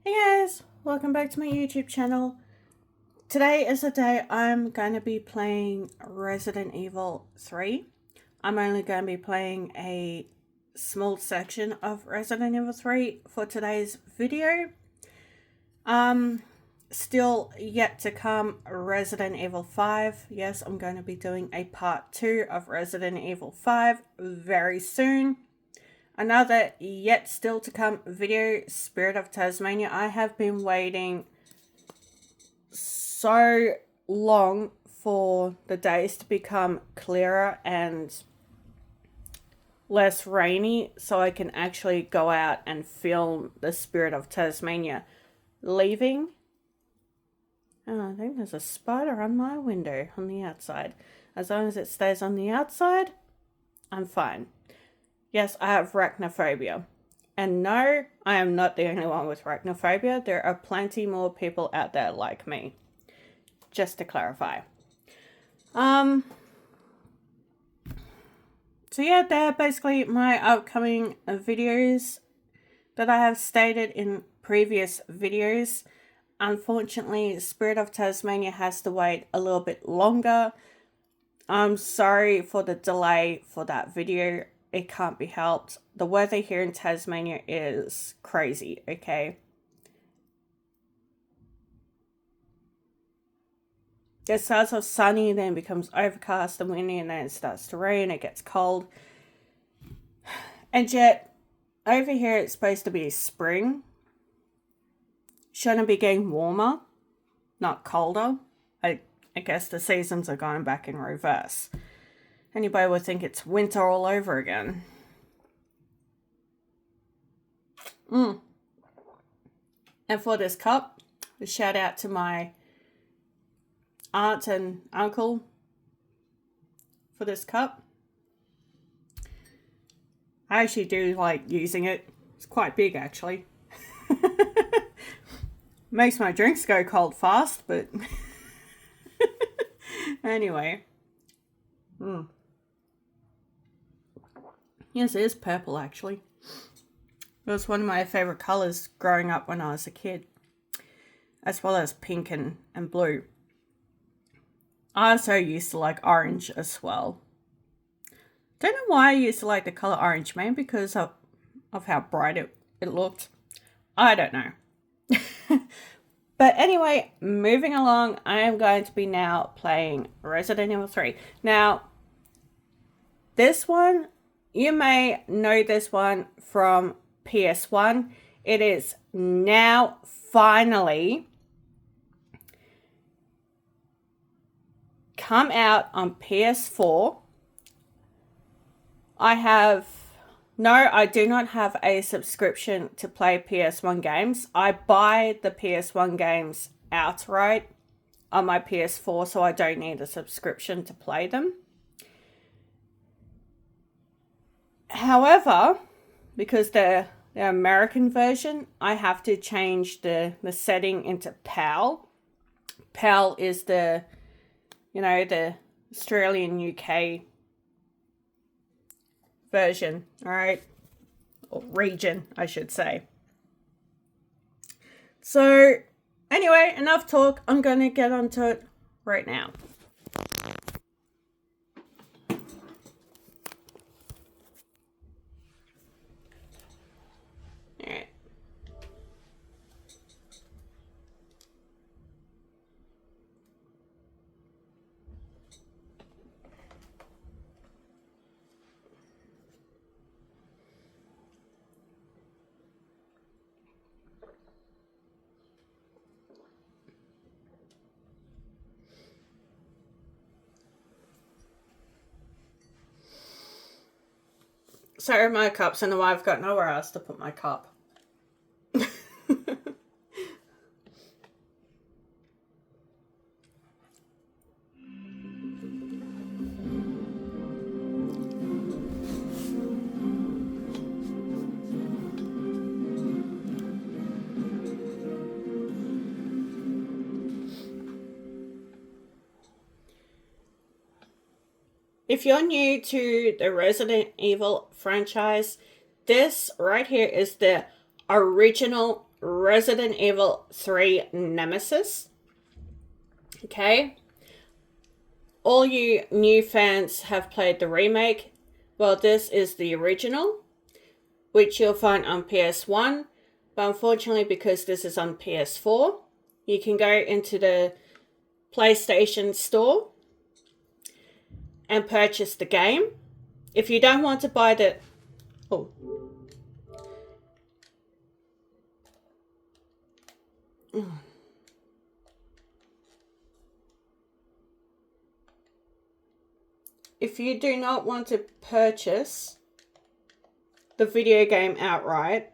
Hey guys, welcome back to my YouTube channel. Today is the day I'm going to be playing Resident Evil 3. I'm only going to be playing a small section of Resident Evil 3 for today's video. Still yet to come Resident Evil 5. Yes, I'm going to be doing a part 2 of Resident Evil 5 very soon. Another yet still to come video, Spirit of Tasmania. I have been waiting so long for the days to become clearer and less rainy so I can actually go out and film the Spirit of Tasmania leaving. Oh, I think there's a spider on my window on the outside. As long as it stays on the outside, I'm fine. Yes, I have arachnophobia. And no, I am not the only one with arachnophobia. There are plenty more people out there like me. Just to clarify. So yeah, they're basically my upcoming videos that I have stated in previous videos. Unfortunately, Spirit of Tasmania has to wait a little bit longer. I'm sorry for the delay for that video. It can't be helped. The weather here in Tasmania is crazy, okay? It starts off sunny, then becomes overcast and windy, and then it starts to rain, it gets cold. And yet, over here it's supposed to be spring. Shouldn't be getting warmer, not colder. I guess the seasons are going back in reverse. Anybody would think it's winter all over again. And for this cup, a shout out to my aunt and uncle for this cup. I actually do like using it. It's quite big actually. Makes my drinks go cold fast, but anyway. Yes, it is purple actually. It was one of my favorite colors growing up when I was a kid, as well as pink and blue. I also used to like orange as well. Don't know why I used to like the color orange, maybe because of how bright it looked. I don't know. But anyway, moving along, I am going to be now playing Resident Evil 3. Now, this one, you may know this one from PS1. It is now finally come out on PS4. I do not have a subscription to play PS1 games. I buy the PS1 games outright on my PS4, so I don't need a subscription to play them. However, because the American version, I have to change the setting into PAL. PAL is the Australian UK version, all right? Or region, I should say. So, anyway, enough talk. I'm going to get onto it right now. All right. Sorry, my cup's in the way. I've got nowhere else to put my cup. If you're new to the Resident Evil franchise, this right here is the original Resident Evil 3 Nemesis. Okay. All you new fans have played the remake. Well, this is the original, which you'll find on PS1. But unfortunately, because this is on PS4, you can go into the PlayStation Store and purchase the game. If you don't want to buy the... Oh. If you do not want to purchase the video game outright,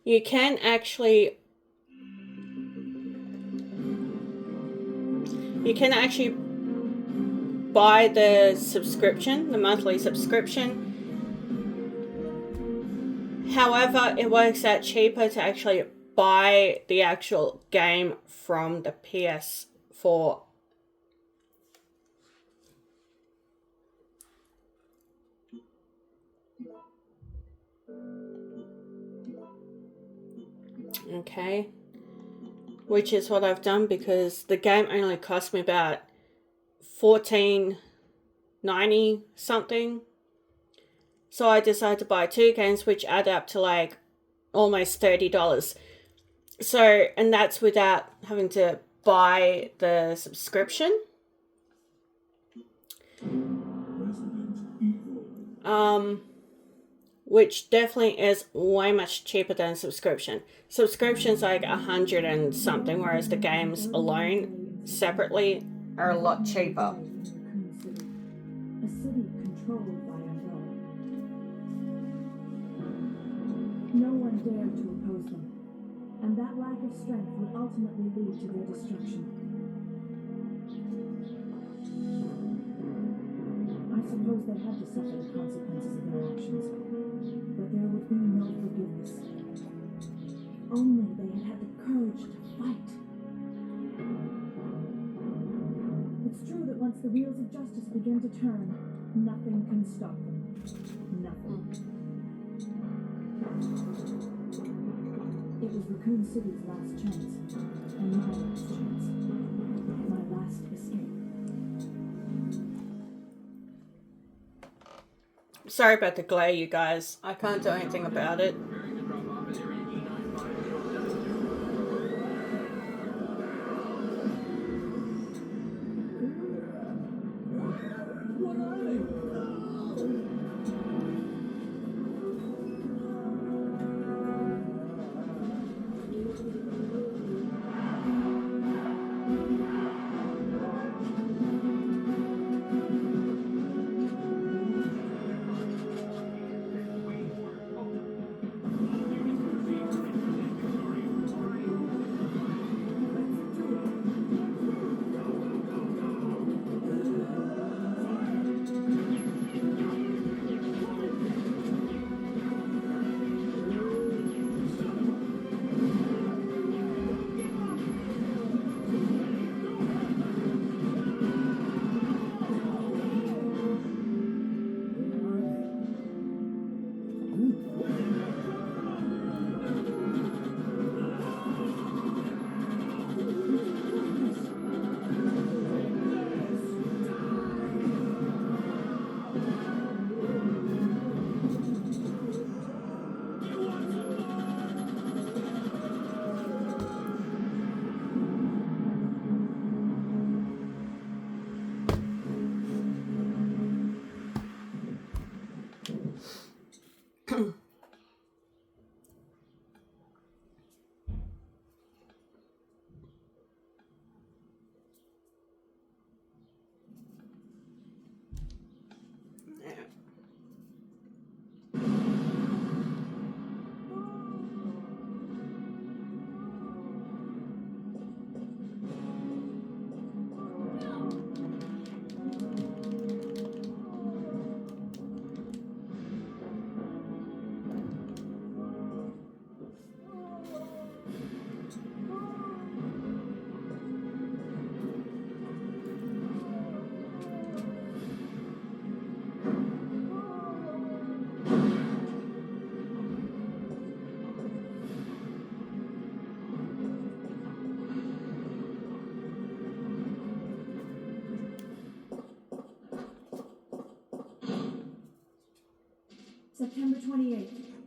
you can actually buy the subscription, the monthly subscription. However, it works out cheaper to actually buy the actual game from the PS4. Okay, which is what I've done because the game only cost me about $14.90 something. So I decided to buy 2 games, which add up to like almost $30. So, and that's without having to buy the subscription. Which definitely is way much cheaper than subscription. Subscription's like $100 and something, whereas the games alone, separately, are a lot cheaper. A city controlled by Umbrella. No one dared to oppose them, and that lack of strength would ultimately lead to their destruction. I suppose they had to suffer the consequences of their actions, but there would be no forgiveness. Only they had had the courage to fight. It's true that once the wheels of justice begin to turn, nothing can stop them. Nothing. It was Raccoon City's last chance, and my last chance. My last escape. Sorry about the glare, you guys. I can't do anything about it.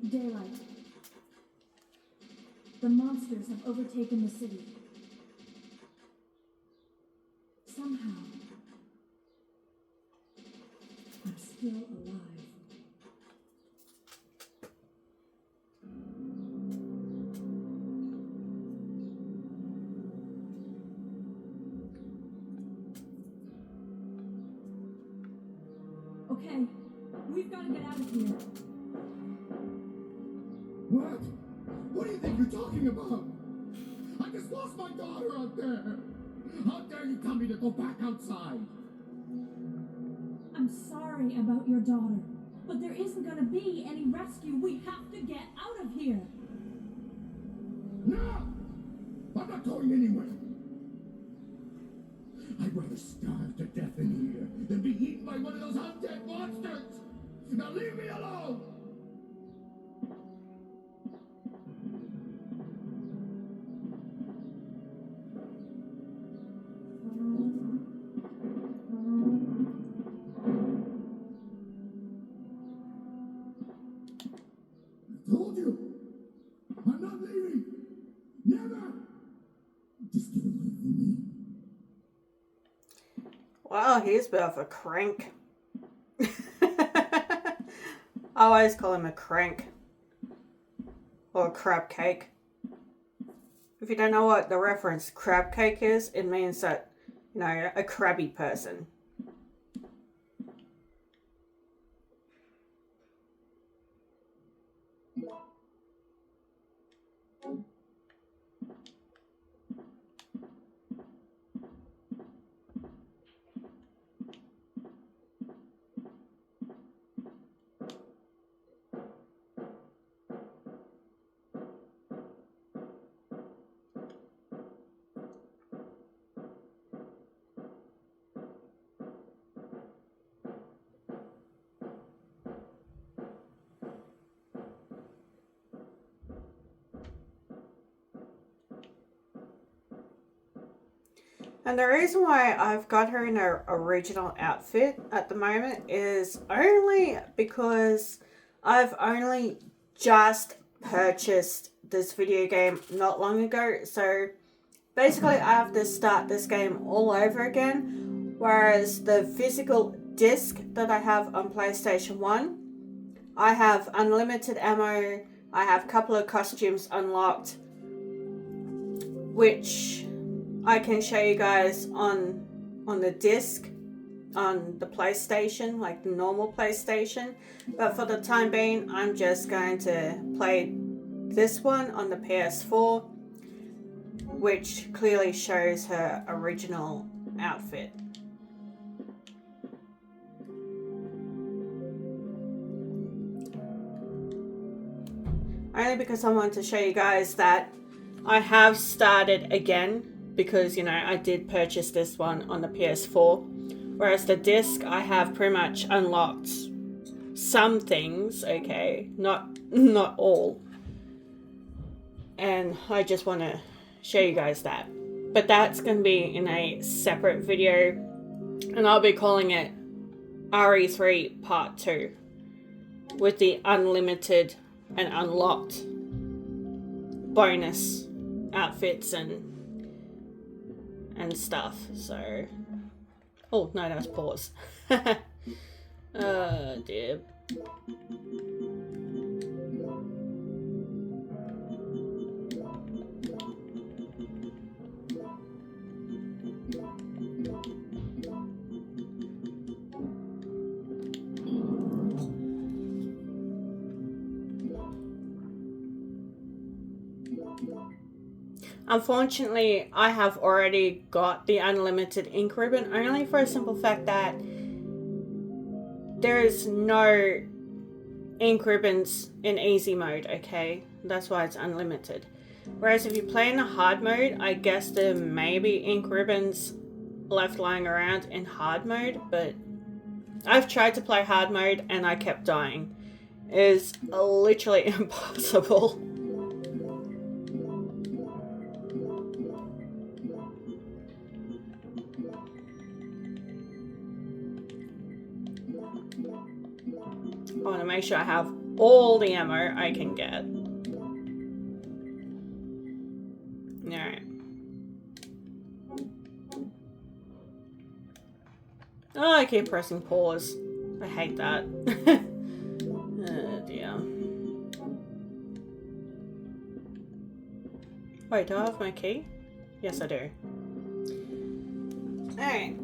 Daylight. The monsters have overtaken the city. Somehow, I'm still alive. Okay, we've got to get out of here. What? What do you think you're talking about? I just lost my daughter out there. How dare you tell me to go back outside? I'm sorry about your daughter, but there isn't going to be any rescue. We have to get out of here. No! I'm not going anywhere. I'd rather starve to death in here than be eaten by one of those undead monsters. Now leave me alone! I told you! I'm not leaving! Never! Just get away from me. Wow, he's a bit of a crank. I always call him a crank. Or a crab cake. If you don't know what the reference crab cake is, it means that, you know, a crabby person. And the reason why I've got her in her original outfit at the moment is only because I've only just purchased this video game not long ago. So basically I have to start this game all over again. Whereas the physical disc that I have on PlayStation 1, I have unlimited ammo, I have a couple of costumes unlocked, which I can show you guys on the disc on the PlayStation, like the normal PlayStation. But for the time being, I'm just going to play this one on the PS4, which clearly shows her original outfit. Only because I want to show you guys that I have started again, because, you know, I did purchase this one on the PS4. Whereas the disc, I have pretty much unlocked some things, okay, not all. And I just want to show you guys that. But that's going to be in a separate video. And I'll be calling it RE3 Part 2. With the unlimited and unlocked bonus outfits and stuff. So, oh no, that's pause. Oh dear. Unfortunately, I have already got the unlimited ink ribbon, only for a simple fact that there is no ink ribbons in easy mode, okay? That's why it's unlimited. Whereas if you play in a hard mode, I guess there may be ink ribbons left lying around in hard mode, but I've tried to play hard mode and I kept dying. It is literally impossible. I want to make sure I have all the ammo I can get. Alright. Oh, I keep pressing pause. I hate that. Oh dear. Wait, do I have my key? Yes, I do. Alright.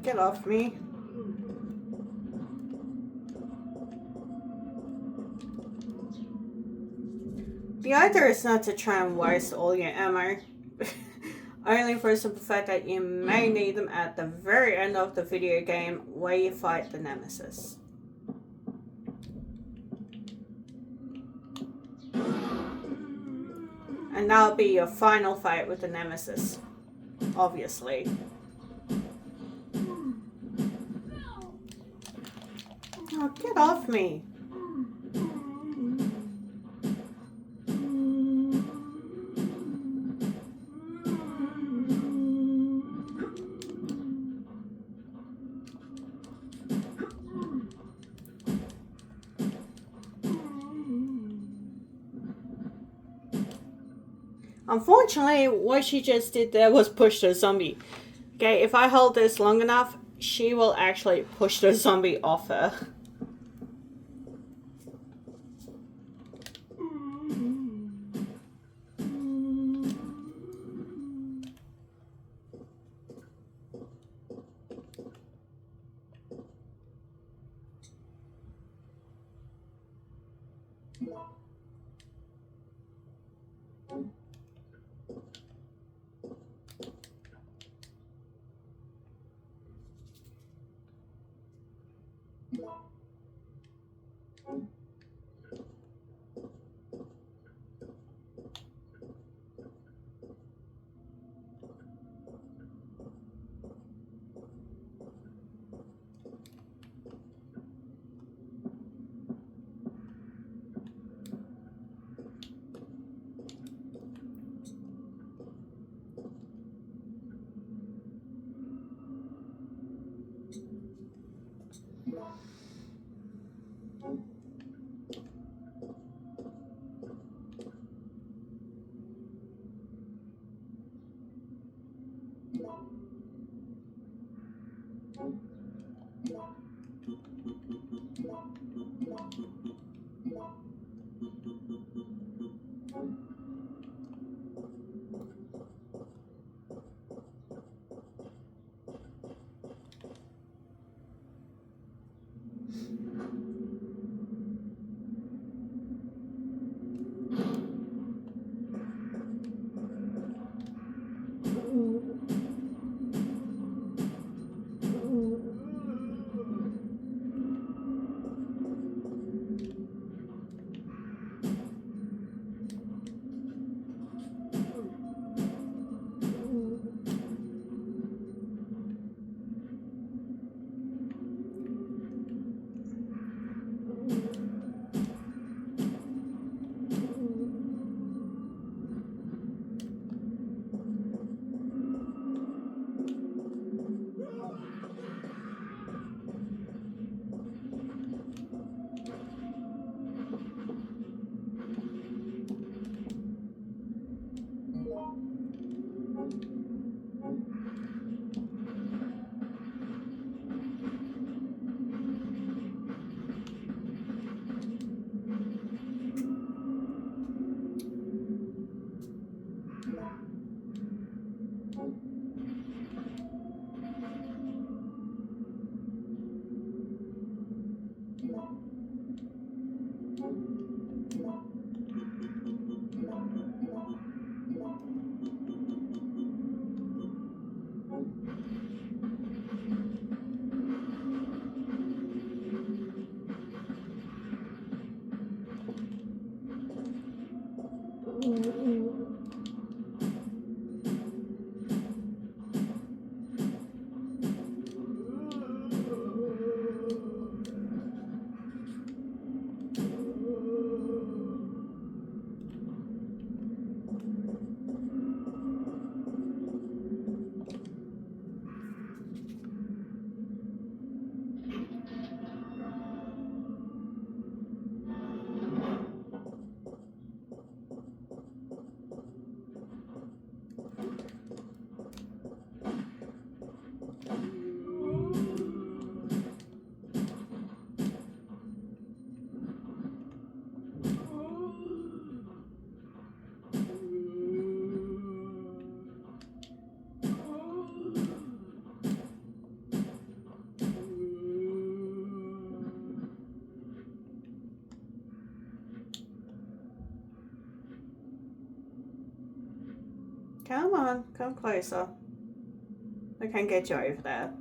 Get off me. The idea is not to try and waste all your ammo, only for the simple fact that you may need them at the very end of the video game where you fight the Nemesis. And that'll be your final fight with the Nemesis, obviously. Oh, get off me. Unfortunately, what she just did there was push the zombie. Okay, if I hold this long enough, she will actually push the zombie off her. on, come closer. I can get you over there.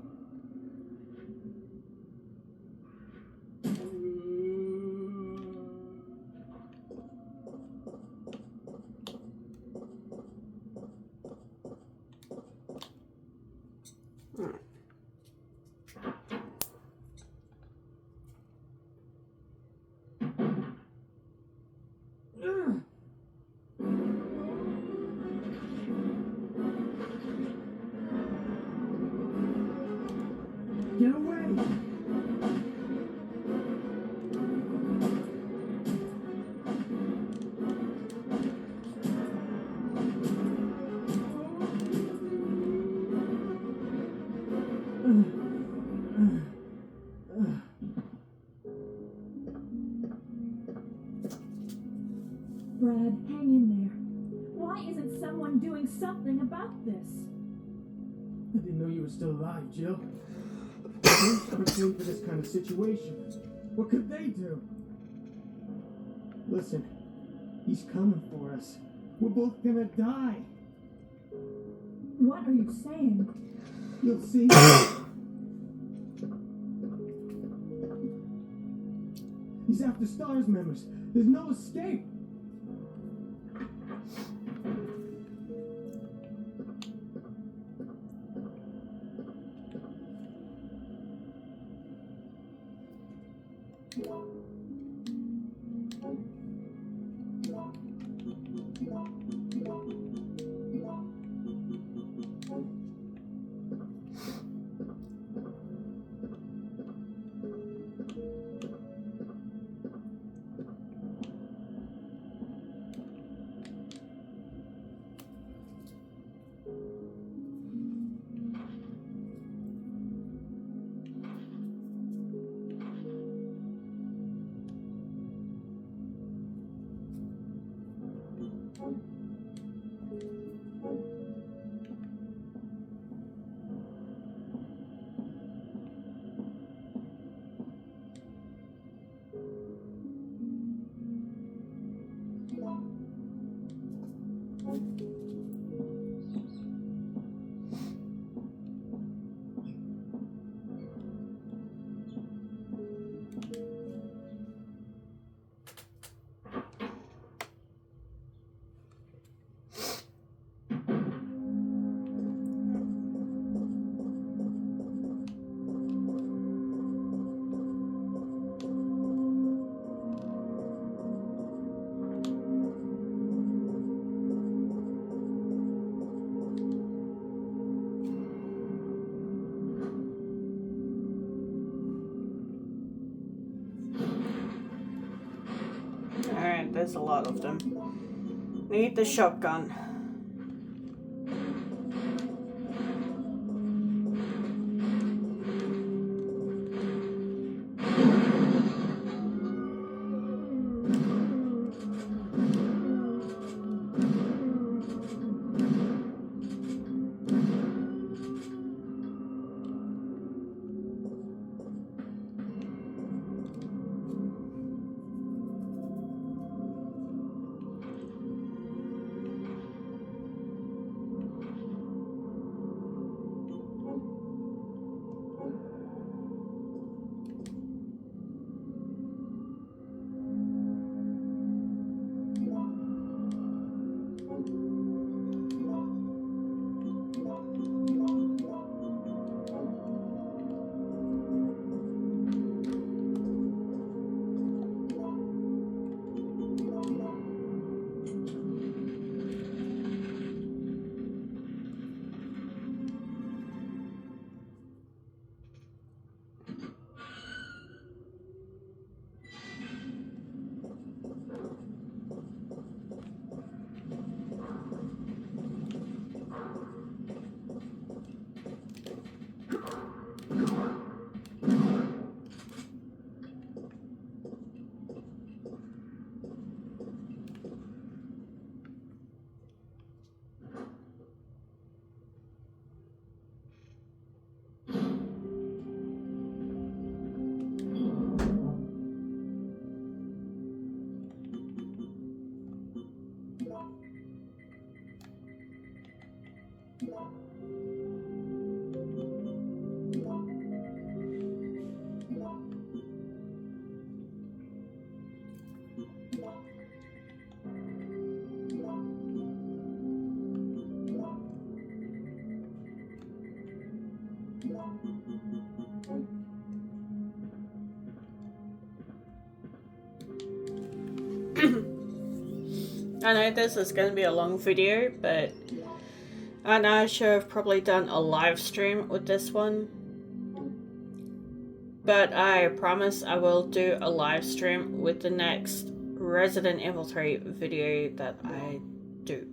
Get away! Brad, hang in there. Why isn't someone doing something about this? I didn't know you were still alive, Jill. Police aren't trained for this kind of situation. What could they do? Listen, he's coming for us. We're both gonna die. What are you saying? You'll see. He's after STARS members. There's no escape. Alright, there's a lot of them. Need the shotgun. I know this is going to be a long video, but I know I should have probably done a live stream with this one. But I promise I will do a live stream with the next Resident Evil 3 video that I do.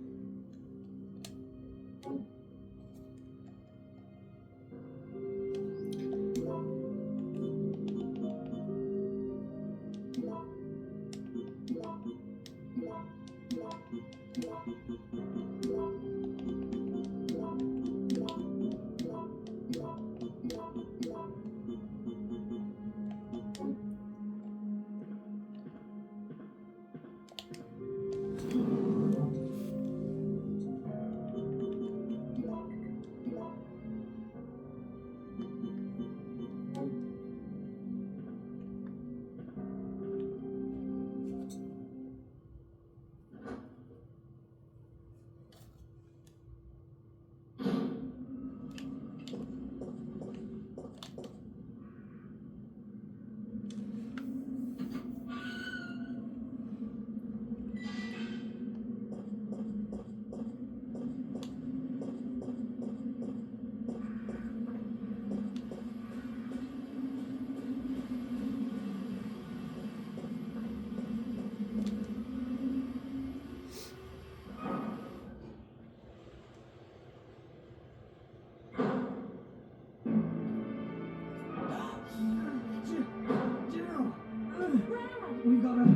We gotta.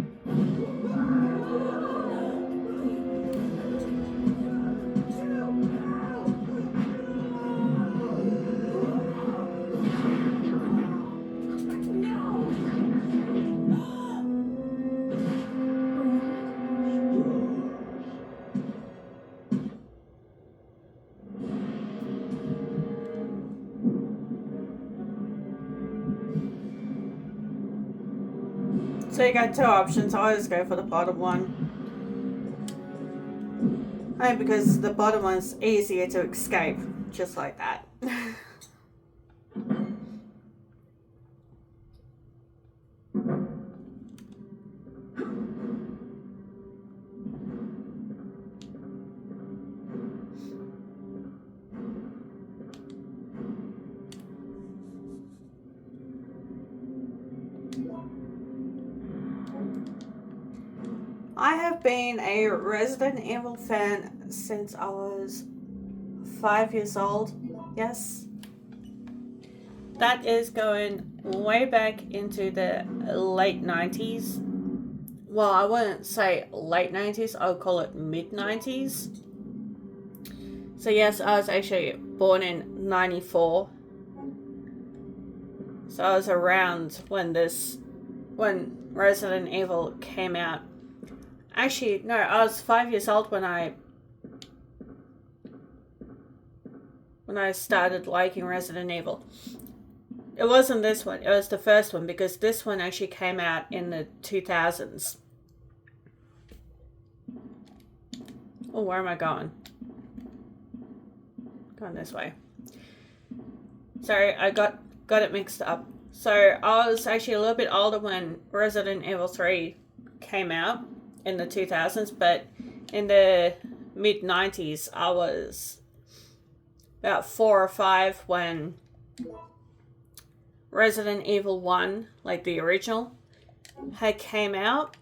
So you got two options. I always go for the bottom one. And because the bottom one's easier to escape, just like that. I have been a Resident Evil fan since I was 5 years old. Yes. That is going way back into the late 90s. Well, I wouldn't say late 90s, I would call it mid 90s. So yes, I was actually born in 94. So I was around when Resident Evil came out. Actually, no, I was 5 years old when I started liking Resident Evil. It wasn't this one, it was the first one, because this one actually came out in the 2000s. Oh, where am I going? Going this way. Sorry, I got it mixed up. So I was actually a little bit older when Resident Evil 3 came out in the 2000s, but in the mid 90s I was about 4 or 5 when Resident Evil 1, like the original, had came out.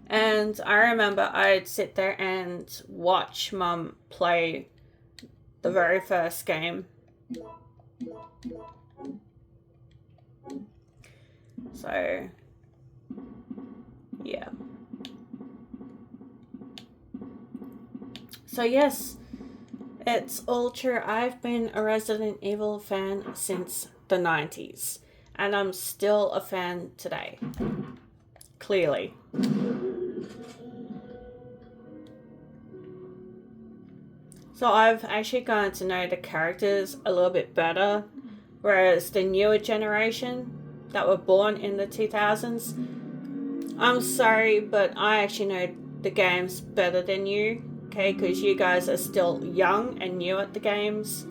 And I remember I'd sit there and watch Mum play the very first game. So, yeah. So yes, it's all true. I've been a Resident Evil fan since the 90s. And I'm still a fan today. Clearly. So I've actually gotten to know the characters a little bit better, whereas the newer generation that were born in the 2000s, I'm sorry, but I actually know the games better than you, okay, because you guys are still young and new at the games.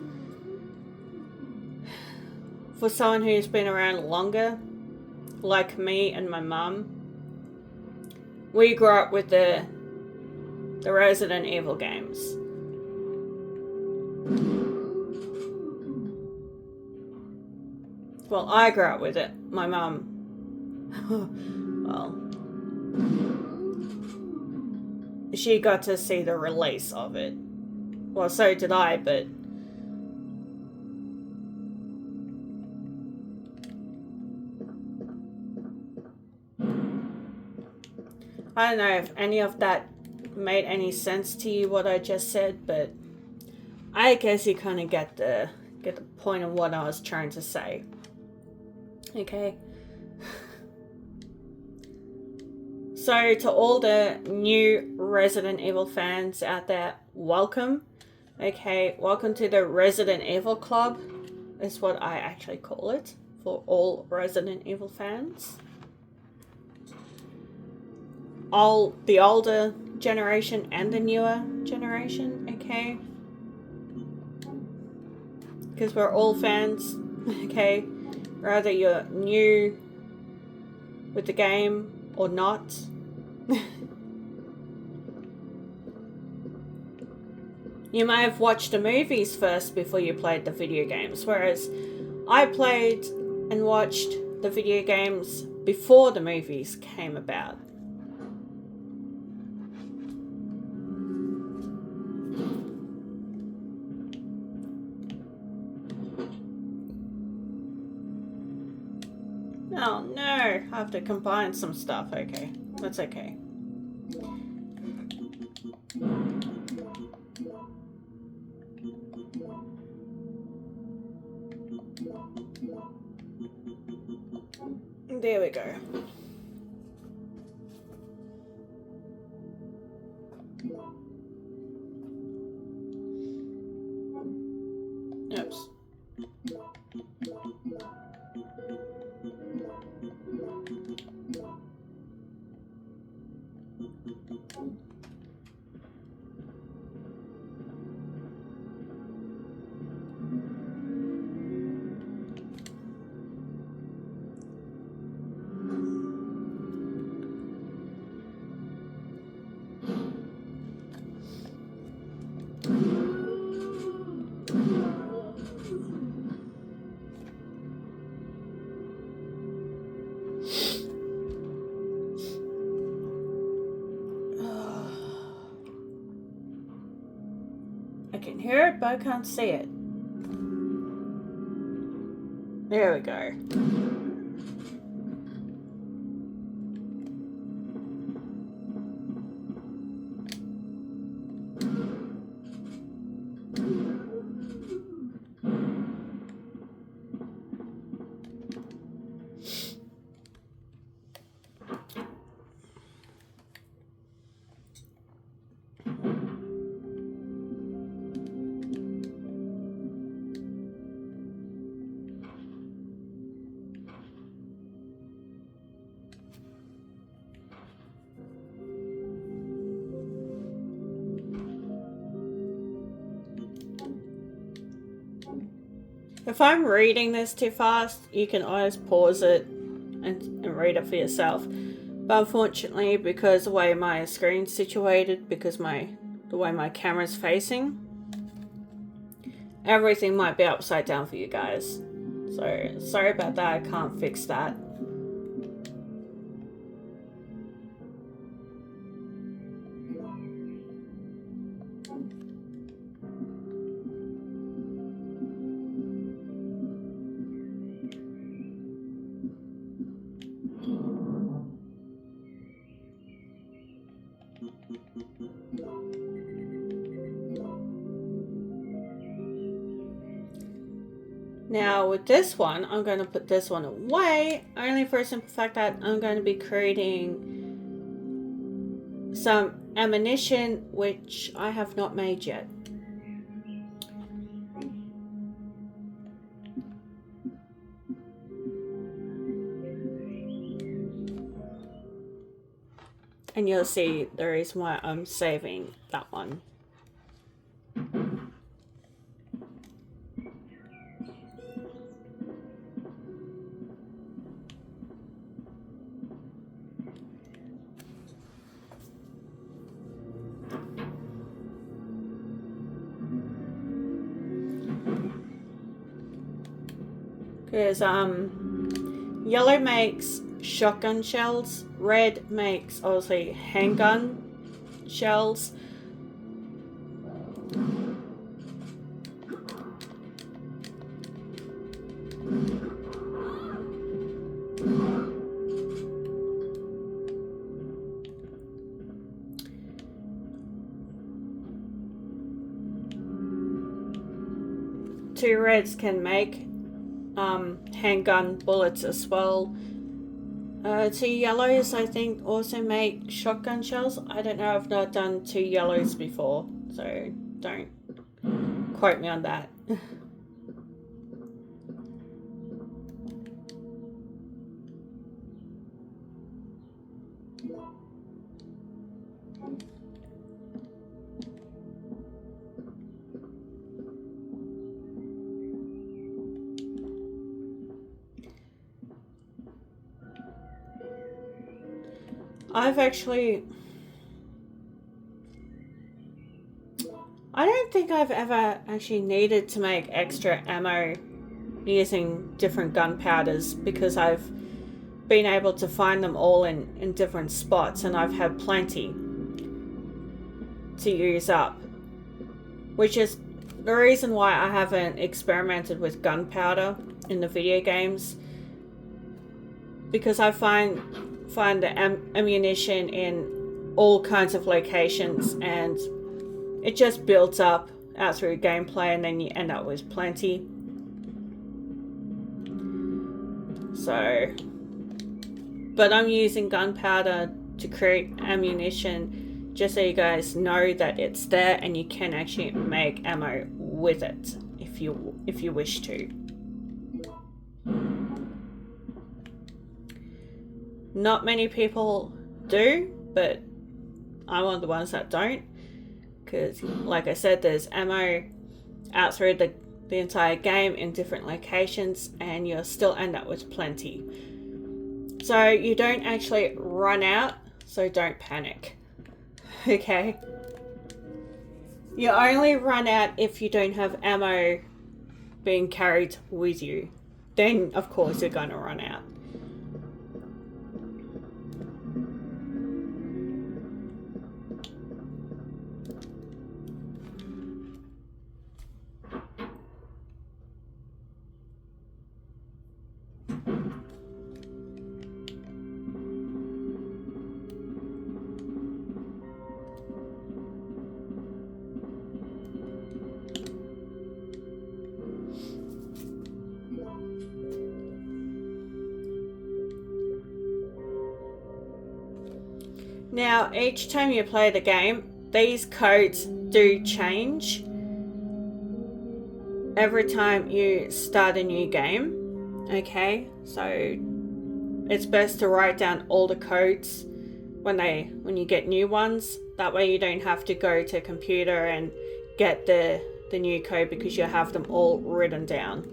For someone who's been around longer, like me and my mum, we grew up with the Resident Evil games. Well, I grew up with it. My mum, well, she got to see the release of it. Well, so did I, but I don't know if any of that made any sense to you, what I just said, but I guess you kind of get the point of what I was trying to say. Okay. So to all the new Resident Evil fans out there, welcome. Okay, welcome to the Resident Evil Club, is what I actually call it, for all Resident Evil fans. All the older generation and the newer generation, okay? Because we're all fans, okay? Whether you're new with the game or not. You may have watched the movies first before you played the video games, whereas I played and watched the video games before the movies came about. Oh no, I have to combine some stuff. Okay, that's okay. There we go. Oops. I can hear it, but I can't see it. There we go. If I'm reading this too fast, you can always pause it and read it for yourself. But unfortunately, because the way my screen's situated, because the way my camera's facing, everything might be upside down for you guys. So sorry about that, I can't fix that. Now with this one, I'm going to put this one away, only for a simple fact that I'm going to be creating some ammunition which I have not made yet. And you'll see the reason why I'm saving that one. Because yellow makes shotgun shells, red makes obviously handgun shells. Two reds can make handgun bullets as well. Two yellows I think also make shotgun shells. I don't know, I've not done two yellows before, so don't quote me on that. I don't think I've ever actually needed to make extra ammo using different gunpowders, because I've been able to find them all in different spots, and I've had plenty to use up, which is the reason why I haven't experimented with gunpowder in the video games, because I find the ammunition in all kinds of locations, and it just builds up out through gameplay, and then you end up with plenty. So, but I'm using gunpowder to create ammunition, just so you guys know that it's there and you can actually make ammo with it if you wish to. Not many people do, but I'm one of the ones that don't, because like I said, there's ammo out through the entire game in different locations, and you'll still end up with plenty. So you don't actually run out, so don't panic. Okay? You only run out if you don't have ammo being carried with you. Then, of course, you're going to run out. Now, each time you play the game, these codes do change every time you start a new game. Okay, so it's best to write down all the codes when you get new ones. That way you don't have to go to a computer and get the new code, because you have them all written down.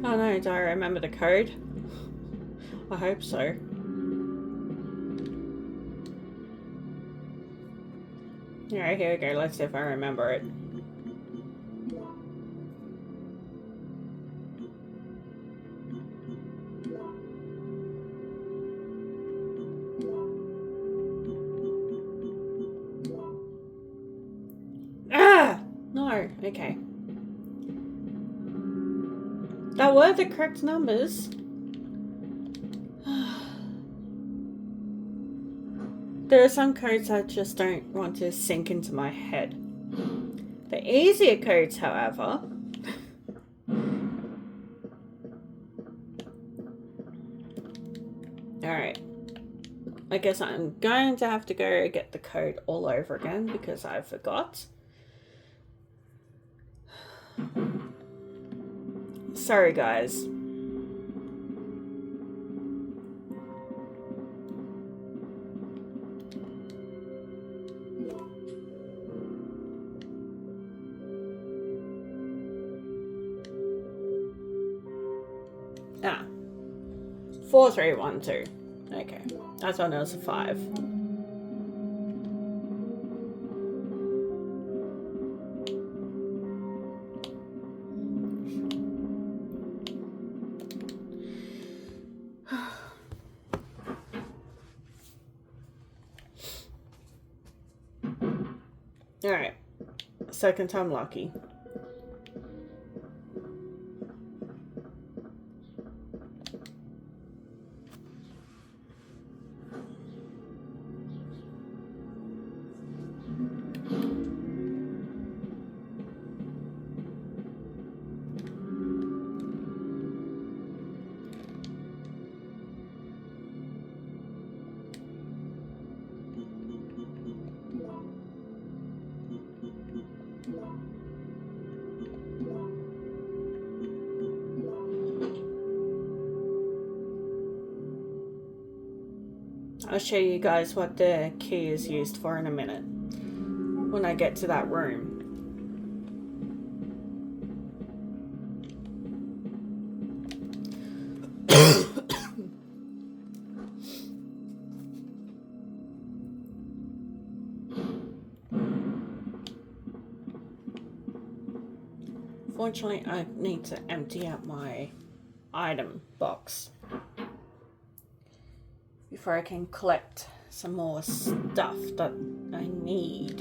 Oh no, do I remember the code? I hope so. Alright, here we go. Let's see if I remember it. Ah! No, okay. That were the correct numbers. There are some codes I just don't want to sink into my head. The easier codes, however, alright. I guess I'm going to have to go get the code all over again because I forgot. Sorry, guys. Ah. 4312. Okay. I thought it was a 5. Alright. Second time lucky. I'll show you guys what the key is used for in a minute when I get to that room. Fortunately, I need to empty out my item box before I can collect some more stuff that I need.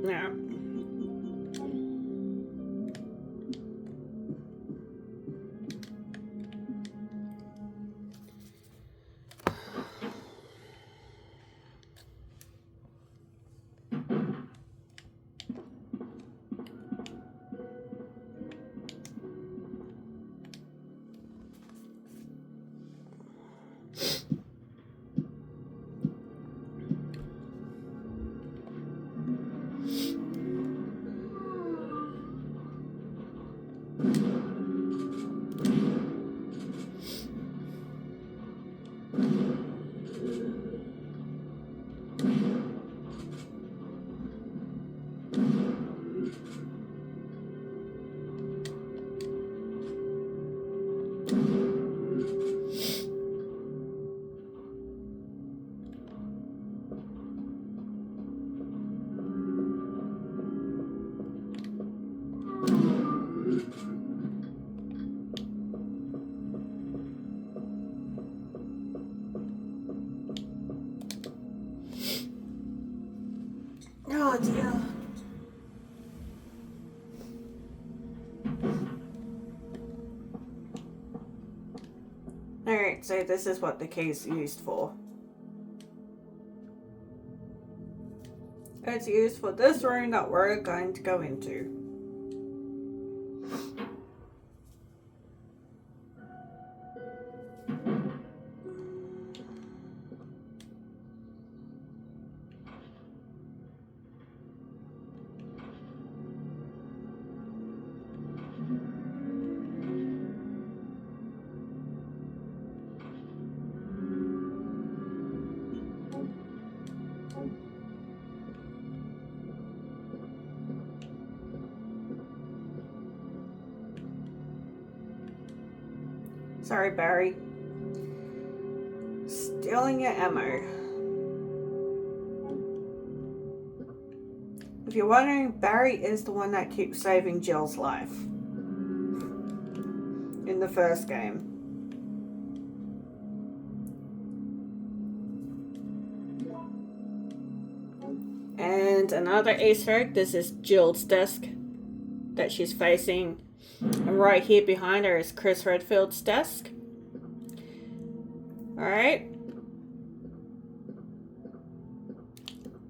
Now, oh dear. Alright, so this is what the key is used for. It's used for this room that we're going to go into. Sorry, Barry. Stealing your ammo. If you're wondering, Barry is the one that keeps saving Jill's life in the first game. And another Easter egg, this is Jill's desk that she's facing. And right here behind her is Chris Redfield's desk. Alright.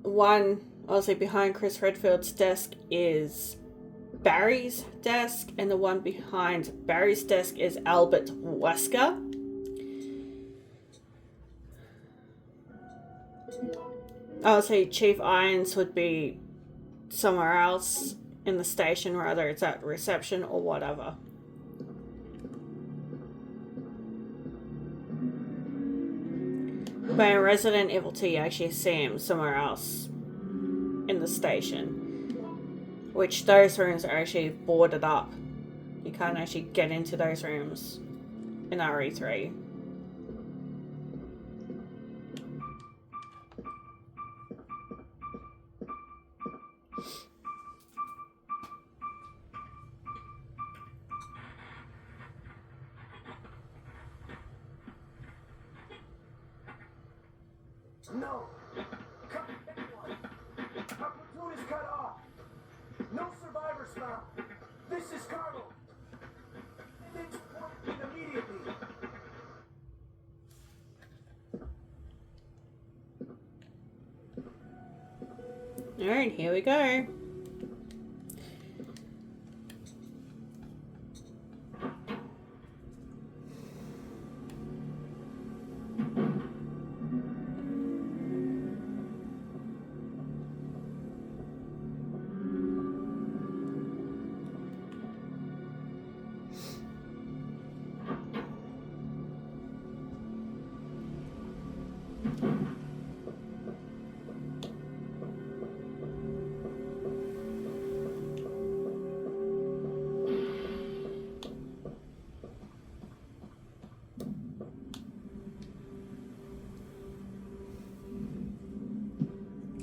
One, obviously behind Chris Redfield's desk is Barry's desk. And the one behind Barry's desk is Albert Wesker. Obviously Chief Irons would be somewhere else in the station, whether it's at reception or whatever. But in Resident Evil 2, you actually see him somewhere else in the station, which those rooms are actually boarded up. You can't actually get into those rooms in RE3. No! Cut anyone! Our platoon is cut off! No survivors found! This is Carlo! It's reported immediately! Alright, here we go.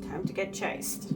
Time to get chased.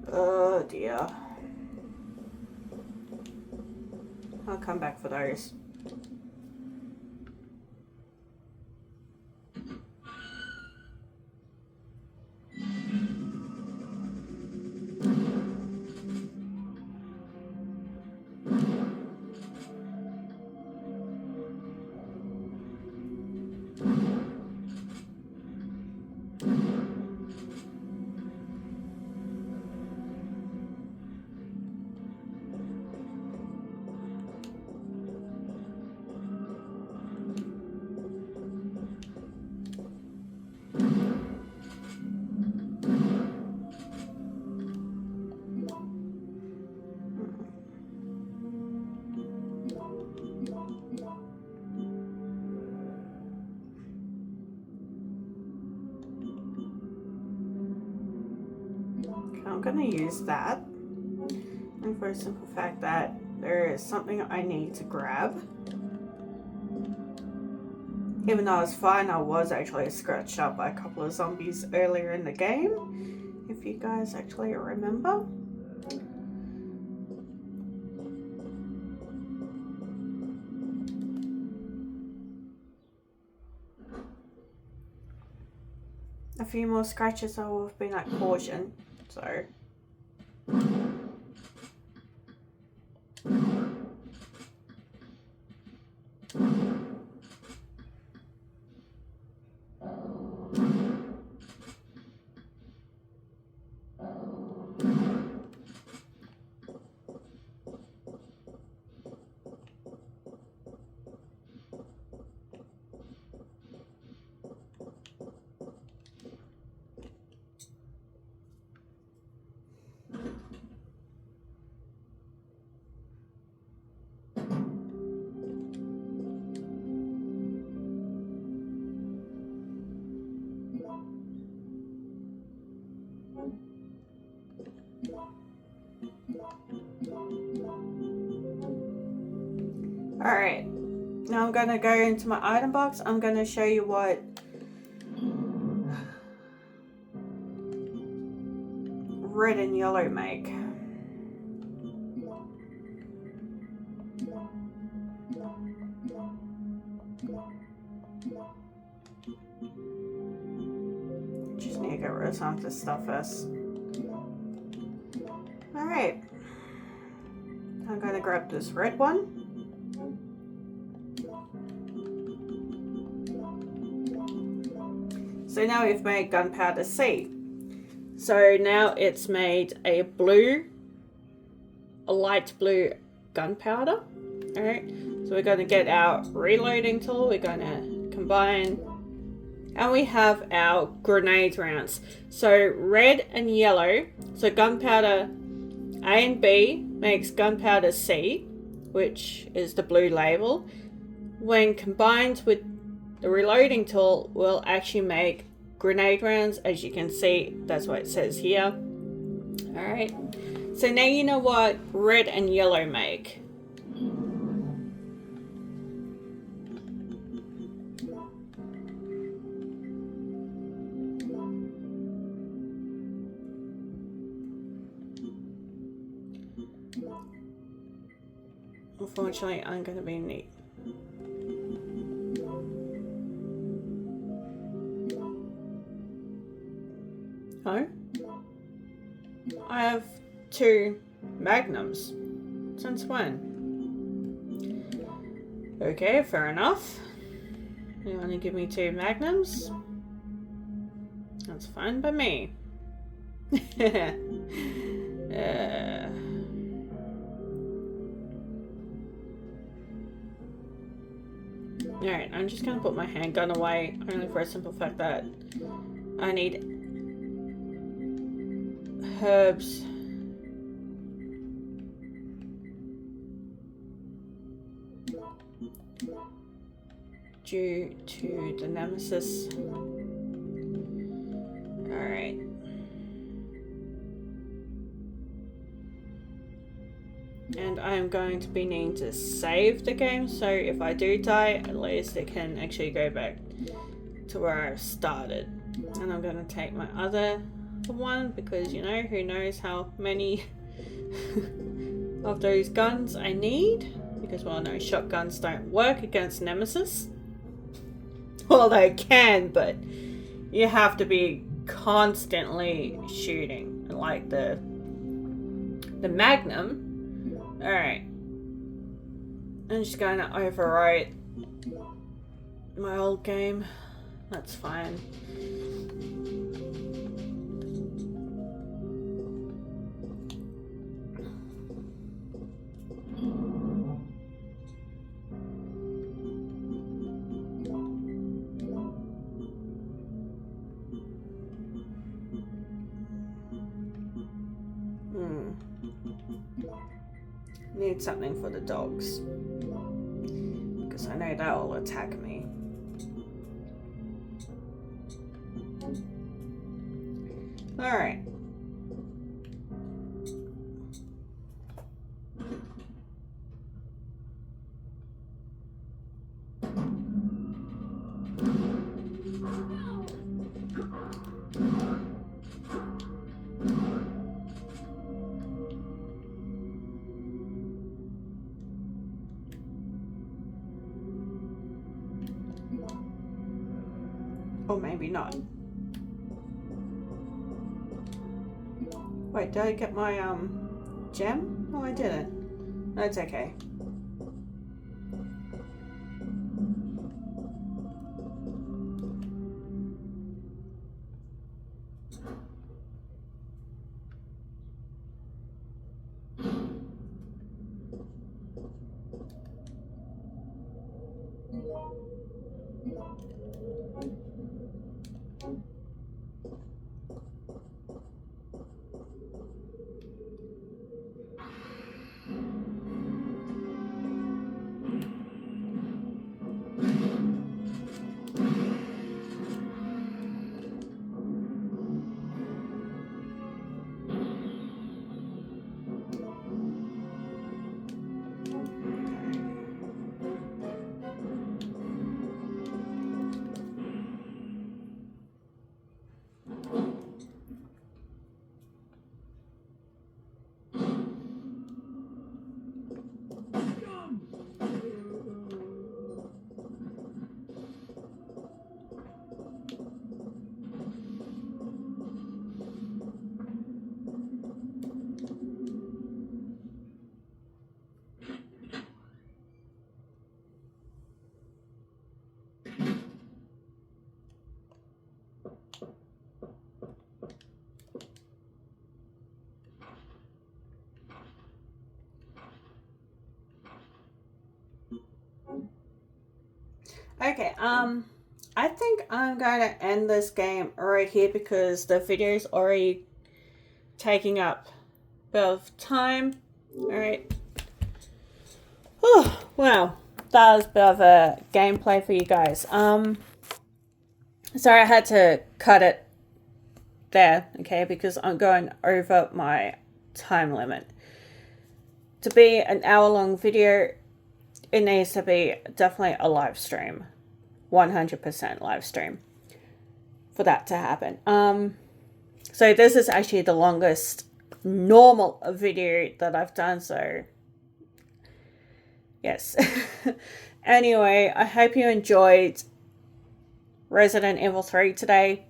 Oh dear. I'll come back for those. I'm gonna use that. And for a simple fact that there is something I need to grab. Even though I was fine, I was actually scratched up by a couple of zombies earlier in the game. If you guys actually remember. A few more scratches I will have been at caution, so. Alright, now I'm gonna go into my item box. I'm gonna show you what red and yellow make. Just need to get rid of some of this stuff first. Alright, I'm gonna grab this red one. So now we've made gunpowder C. So now it's made a light blue gunpowder. Alright, so we're going to get our reloading tool, we're going to combine, and we have our grenade rounds. So red and yellow, so gunpowder A and B makes gunpowder C, which is the blue label. When combined with the reloading tool, will actually make grenade rounds. As you can see, that's what it says here. Alright, so now you know what red and yellow make. Unfortunately, I'm going to be neat. Oh, I have 2 magnums. Since when? Okay, fair enough. You want to give me 2 magnums? That's fine by me. Alright, I'm just gonna put my handgun away, only for a simple fact that I need herbs. Due to the nemesis. Alright. And I'm going to be needing to save the game, so if I do die, at least it can actually go back to where I started. And I'm going to take my other one, because, you know, who knows how many of those guns I need. Because, well, no, shotguns don't work against Nemesis. Well, they can, but you have to be constantly shooting. Like the Magnum. Alright. I'm just going to overwrite my old game. That's fine. Need something for the dogs, because I know that will attack me. Alright. Or maybe not. Wait, did I get my gem? No, I didn't. That's okay. Okay, I think I'm going to end this game right here because the video is already taking up a bit of time. Alright. Oh, wow. That was a bit of a gameplay for you guys. Sorry I had to cut it there, okay, because I'm going over my time limit. To be an hour-long video, it needs to be definitely a live stream. 100% live stream for that to happen. So this is actually the longest normal video that I've done, so yes. Anyway, I hope you enjoyed Resident Evil 3 today.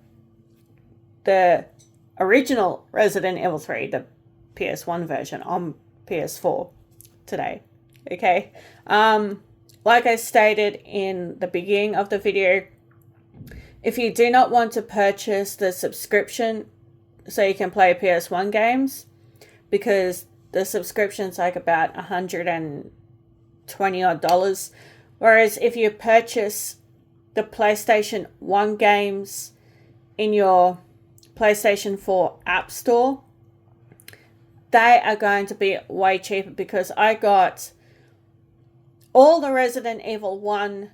The original Resident Evil 3, the PS1 version on PS4 today. Okay. Like I stated in the beginning of the video, if you do not want to purchase the subscription so you can play PS1 games, because the subscription's like about $120 odd, whereas if you purchase the PlayStation 1 games in your PlayStation 4 App Store, they are going to be way cheaper, because I got all the Resident Evil 1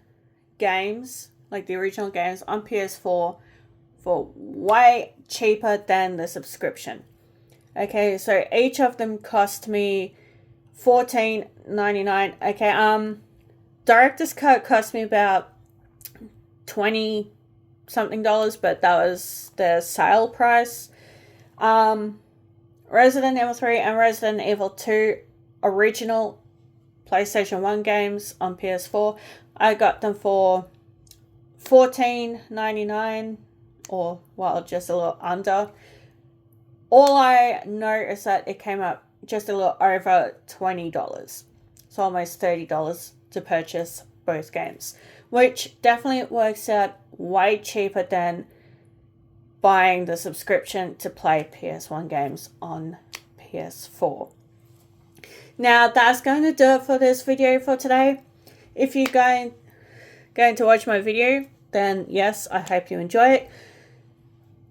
games, like the original games, on PS4 for way cheaper than the subscription. Okay, so each of them cost me $14.99. Okay, Director's Cut cost me about $20 something, but that was the sale price. Resident Evil 3 and Resident Evil 2 original PlayStation 1 games on PS4, I got them for $14.99, or well, just a little under. All I know is that it came up just a little over $20, so almost $30 to purchase both games, which definitely works out way cheaper than buying the subscription to play PS1 games on PS4. Now, that's going to do it for this video for today. If you're going to watch my video, then yes, I hope you enjoy it.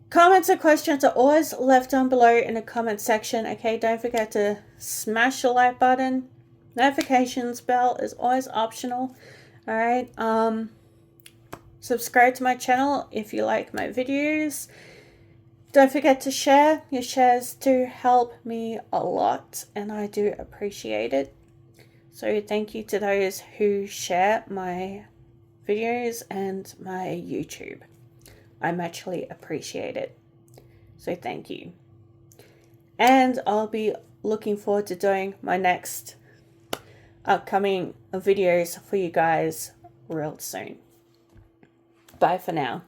Comments or questions are always left down below in the comment section. Okay, don't forget to smash the like button. Notifications bell is always optional. Alright, subscribe to my channel if you like my videos. Don't forget to share. Your shares do help me a lot, and I do appreciate it. So thank you to those who share my videos and my YouTube. I muchly appreciate it. So thank you. And I'll be looking forward to doing my next upcoming videos for you guys real soon. Bye for now.